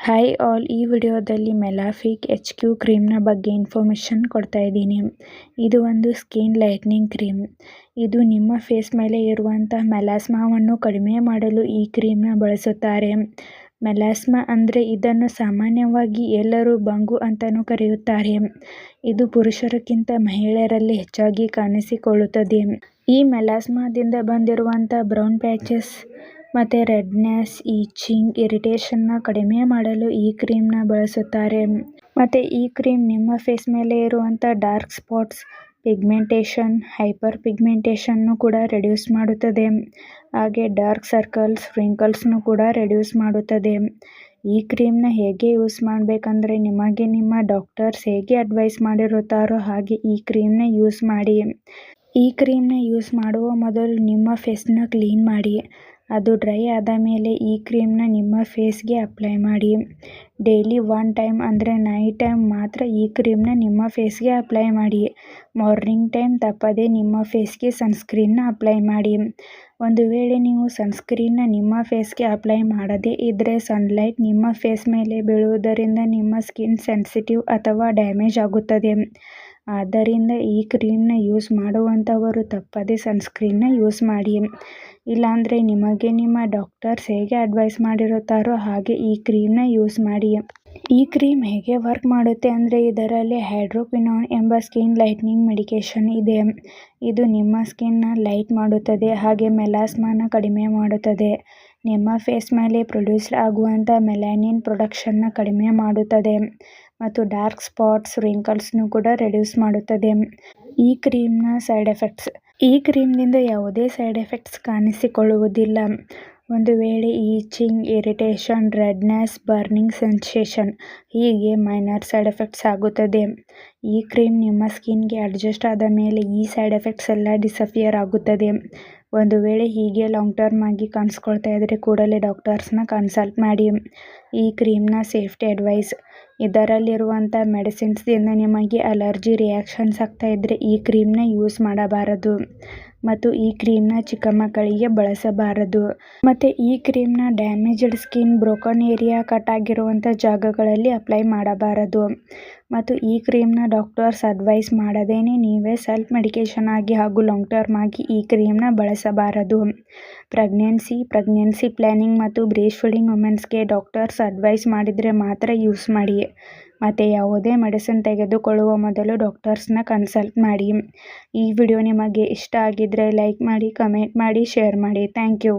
Hi all, ಈ ವಿಡಿಯೋದಲ್ಲಿ ಮೆಲಾಫಿಕ್ HQ ಕ್ರೀಮ್ನ ಬಗ್ಗೆ ಇನ್ಫಾರ್ಮೇಷನ್ ಕೊಡ್ತಾ ಇದ್ದೀನಿ. ಇದು ಒಂದು ಸ್ಕಿನ್ ಲೈಟ್ನಿಂಗ್ ಕ್ರೀಮ್. ಇದು ನಿಮ್ಮ ಫೇಸ್ ಮೇಲೆ ಇರುವಂಥ ಮೆಲಾಸ್ಮಾವನ್ನು ಕಡಿಮೆ ಮಾಡಲು ಈ ಕ್ರೀಮ್ನ ಬಳಸುತ್ತಾರೆ. ಮೆಲಾಸ್ಮಾ ಅಂದರೆ ಇದನ್ನು ಸಾಮಾನ್ಯವಾಗಿ ಎಲ್ಲರೂ ಬಂಗು ಅಂತಲೂ ಕರೆಯುತ್ತಾರೆ. ಇದು ಪುರುಷರಕ್ಕಿಂತ ಮಹಿಳೆಯರಲ್ಲಿ ಹೆಚ್ಚಾಗಿ ಕಾಣಿಸಿಕೊಳ್ಳುತ್ತದೆ. ಈ ಮೆಲಾಸ್ಮಾದಿಂದ ಬಂದಿರುವಂಥ ಬ್ರೌನ್ ಪ್ಯಾಚಸ್ ಮತ್ತು ರೆಡ್ನೆಸ್, ಈಚಿಂಗ್, ಇರಿಟೇಷನ್ನ ಕಡಿಮೆ ಮಾಡಲು ಈ ಕ್ರೀಮ್ನ ಬಳಸುತ್ತಾರೆ. ಮತ್ತು ಈ ಕ್ರೀಮ್ ನಿಮ್ಮ ಫೇಸ್ ಮೇಲೆ ಇರುವಂಥ ಡಾರ್ಕ್ ಸ್ಪಾಟ್ಸ್, ಪಿಗ್ಮೆಂಟೇಷನ್, ಹೈಪರ್ ಪಿಗ್ಮೆಂಟೇಷನ್ನು ಕೂಡ ರೆಡ್ಯೂಸ್ ಮಾಡುತ್ತದೆ. ಹಾಗೆ ಡಾರ್ಕ್ ಸರ್ಕಲ್ಸ್, ವ್ರಿಂಕಲ್ಸ್ನು ಕೂಡ ರೆಡ್ಯೂಸ್ ಮಾಡುತ್ತದೆ. ಈ ಕ್ರೀಮ್ನ ಹೇಗೆ ಯೂಸ್ ಮಾಡಬೇಕಂದ್ರೆ ನಿಮಗೆ ನಿಮ್ಮ ಡಾಕ್ಟರ್ಸ್ ಹೇಗೆ ಅಡ್ವೈಸ್ ಮಾಡಿರುತ್ತಾರೋ ಹಾಗೆ ಈ ಕ್ರೀಮ್ನ ಯೂಸ್ ಮಾಡಿ. ಈ ಕ್ರೀಮ್ನ ಯೂಸ್ ಮಾಡುವ ಮೊದಲು ನಿಮ್ಮ ಫೇಸ್ನ ಕ್ಲೀನ್ ಮಾಡಿ. ಅದು ಡ್ರೈ ಆದ ಮೇಲೆ ಈ ಕ್ರೀಮ್ನ ನಿಮ್ಮ ಫೇಸ್ಗೆ ಅಪ್ಲೈ ಮಾಡಿ. ಡೈಲಿ 1 ಟೈಮ್ ಅಂದರೆ ನೈಟ್ ಟೈಮ್ ಮಾತ್ರ ಈ ಕ್ರೀಮ್ನ ನಿಮ್ಮ ಫೇಸ್ಗೆ ಅಪ್ಲೈ ಮಾಡಿ. ಮಾರ್ನಿಂಗ್ ಟೈಮ್ ತಪ್ಪದೆ ನಿಮ್ಮ ಫೇಸ್ಗೆ ಸನ್ಸ್ಕ್ರೀನ್ನ ಅಪ್ಲೈ ಮಾಡಿ. ಒಂದು ವೇಳೆ ನೀವು ಸನ್ಸ್ಕ್ರೀನ್ನ ನಿಮ್ಮ ಫೇಸ್ಗೆ ಅಪ್ಲೈ ಮಾಡದೇ ಇದ್ದರೆ ಸನ್ಲೈಟ್ ನಿಮ್ಮ ಫೇಸ್ ಮೇಲೆ ಬೀಳುವುದರಿಂದ ನಿಮ್ಮ ಸ್ಕಿನ್ ಸೆನ್ಸಿಟಿವ್ ಅಥವಾ ಡ್ಯಾಮೇಜ್ ಆಗುತ್ತದೆ. ಆದ್ದರಿಂದ ಈ ಕ್ರೀಮ್ನ ಯೂಸ್ ಮಾಡುವಂಥವರು ತಪ್ಪದೆ ಸನ್ಸ್ಕ್ರೀನ್ನ ಯೂಸ್ ಮಾಡಿ. ಇಲ್ಲಾಂದರೆ ನಿಮಗೆ ನಿಮ್ಮ ಡಾಕ್ಟರ್ಸ್ ಹೇಗೆ ಅಡ್ವೈಸ್ ಮಾಡಿರುತ್ತಾರೋ ಹಾಗೆ ಈ ಕ್ರೀಮ್ನ ಯೂಸ್ ಮಾಡಿ. ಈ ಕ್ರೀಮ್ ಹೇಗೆ ವರ್ಕ್ ಮಾಡುತ್ತೆ ಅಂದರೆ ಇದರಲ್ಲಿ ಹೈಡ್ರೋಕ್ವಿನೋನ್ ಎಂಬ ಸ್ಕಿನ್ ಲೈಟ್ನಿಂಗ್ ಮೆಡಿಕೇಷನ್ ಇದೆ. ಇದು ನಿಮ್ಮ ಸ್ಕಿನ್ನ ಲೈಟ್ ಮಾಡುತ್ತದೆ ಹಾಗೆ ಮೆಲಾಸ್ಮಾನ ಕಡಿಮೆ ಮಾಡುತ್ತದೆ. ನಿಮ್ಮ ಫೇಸ್ ಮೇಲೆ ಪ್ರೊಡ್ಯೂಸ್ ಆಗುವಂಥ ಮೆಲಾನಿನ್ ಪ್ರೊಡಕ್ಷನ್ನ ಕಡಿಮೆ ಮಾಡುತ್ತದೆ ಮತ್ತು ಡಾರ್ಕ್ ಸ್ಪಾಟ್ಸ್, ವ್ರಿಂಕಲ್ಸ್ನು ಕೂಡ ರೆಡ್ಯೂಸ್ ಮಾಡುತ್ತದೆ. ಈ ಕ್ರೀಮ್ನ ಸೈಡ್ ಎಫೆಕ್ಟ್ಸ್. ಈ ಕ್ರೀಮ್ನಿಂದ ಯಾವುದೇ ಸೈಡ್ ಎಫೆಕ್ಟ್ಸ್ ಕಾಣಿಸಿಕೊಳ್ಳುವುದಿಲ್ಲ. ಒಂದು ವೇಳೆ itching, irritation, redness, burning sensation ಹೀಗೆ ಮೈನರ್ ಸೈಡ್ ಎಫೆಕ್ಟ್ಸ್ ಆಗುತ್ತದೆ. ಈ ಕ್ರೀಮ್ ನಿಮ್ಮ ಸ್ಕಿನ್ಗೆ ಅಡ್ಜಸ್ಟ್ ಆದ ಮೇಲೆ ಈ ಸೈಡ್ ಎಫೆಕ್ಟ್ಸ್ ಎಲ್ಲ ಡಿಸಪಿಯರ್ ಆಗುತ್ತದೆ. ಒಂದು ವೇಳೆ ಹೀಗೆ ಲಾಂಗ್ ಟರ್ಮ್ ಆಗಿ ಕಾಣಿಸ್ಕೊಳ್ತಾ ಇದ್ದರೆ ಕೂಡಲೇ ಡಾಕ್ಟರ್ಸ್ನ ಕನ್ಸಲ್ಟ್ ಮಾಡಿ. ಈ ಕ್ರೀಮ್ನ ಸೇಫ್ಟಿ ಅಡ್ವೈಸ್. ಇದರಲ್ಲಿರುವಂಥ ಮೆಡಿಸಿನ್ಸ್ದಿಂದ ನಿಮಗೆ ಅಲರ್ಜಿ ರಿಯಾಕ್ಷನ್ಸ್ ಆಗ್ತಾ ಇದ್ದರೆ ಈ ಕ್ರೀಮ್ನ ಯೂಸ್ ಮಾಡಬಾರದು ಮತ್ತು ಈ ಕ್ರೀಮ್ನ ಚಿಕ್ಕ ಮಕ್ಕಳಿಗೆ ಬಳಸಬಾರದು. ಮತ್ತು ಈ ಕ್ರೀಮ್ನ damaged skin, broken area, cut ಆಗಿರುವಂಥ ಜಾಗಗಳಲ್ಲಿ ಅಪ್ಲೈ ಮಾಡಬಾರದು. ಮತ್ತು ಈ ಕ್ರೀಮ್ನ ಡಾಕ್ಟರ್ಸ್ ಅಡ್ವೈಸ್ ಮಾಡದೇನೆ ನೀವೇ ಸೆಲ್ಫ್ ಮೆಡಿಕೇಷನ್ ಆಗಿ ಹಾಗೂ ಲಾಂಗ್ ಟರ್ಮ್ ಆಗಿ ಈ ಕ್ರೀಮ್ನ ಬಳಸಬಾರದು. ಪ್ರೆಗ್ನೆನ್ಸಿ ಪ್ಲ್ಯಾನಿಂಗ್ ಮತ್ತು ಬ್ರೇಸ್ಟ್ ಫೀಡಿಂಗ್ ವುಮೆನ್ಸ್ಗೆ ಡಾಕ್ಟರ್ಸ್ ಅಡ್ವೈಸ್ ಮಾಡಿದರೆ ಮಾತ್ರ ಯೂಸ್ ಮಾಡಿ. ಮತ್ತು ಯಾವುದೇ ಮೆಡಿಸಿನ್ ತೆಗೆದುಕೊಳ್ಳುವ ಮೊದಲು ಡಾಕ್ಟರ್ಸ್ನ ಕನ್ಸಲ್ಟ್ ಮಾಡಿ. ಈ ವಿಡಿಯೋ ನಿಮಗೆ ಇಷ್ಟ ಆಗಿದ್ದರೆ ಲೈಕ್ ಮಾಡಿ, ಕಮೆಂಟ್ ಮಾಡಿ, ಶೇರ್ ಮಾಡಿ. Thank you.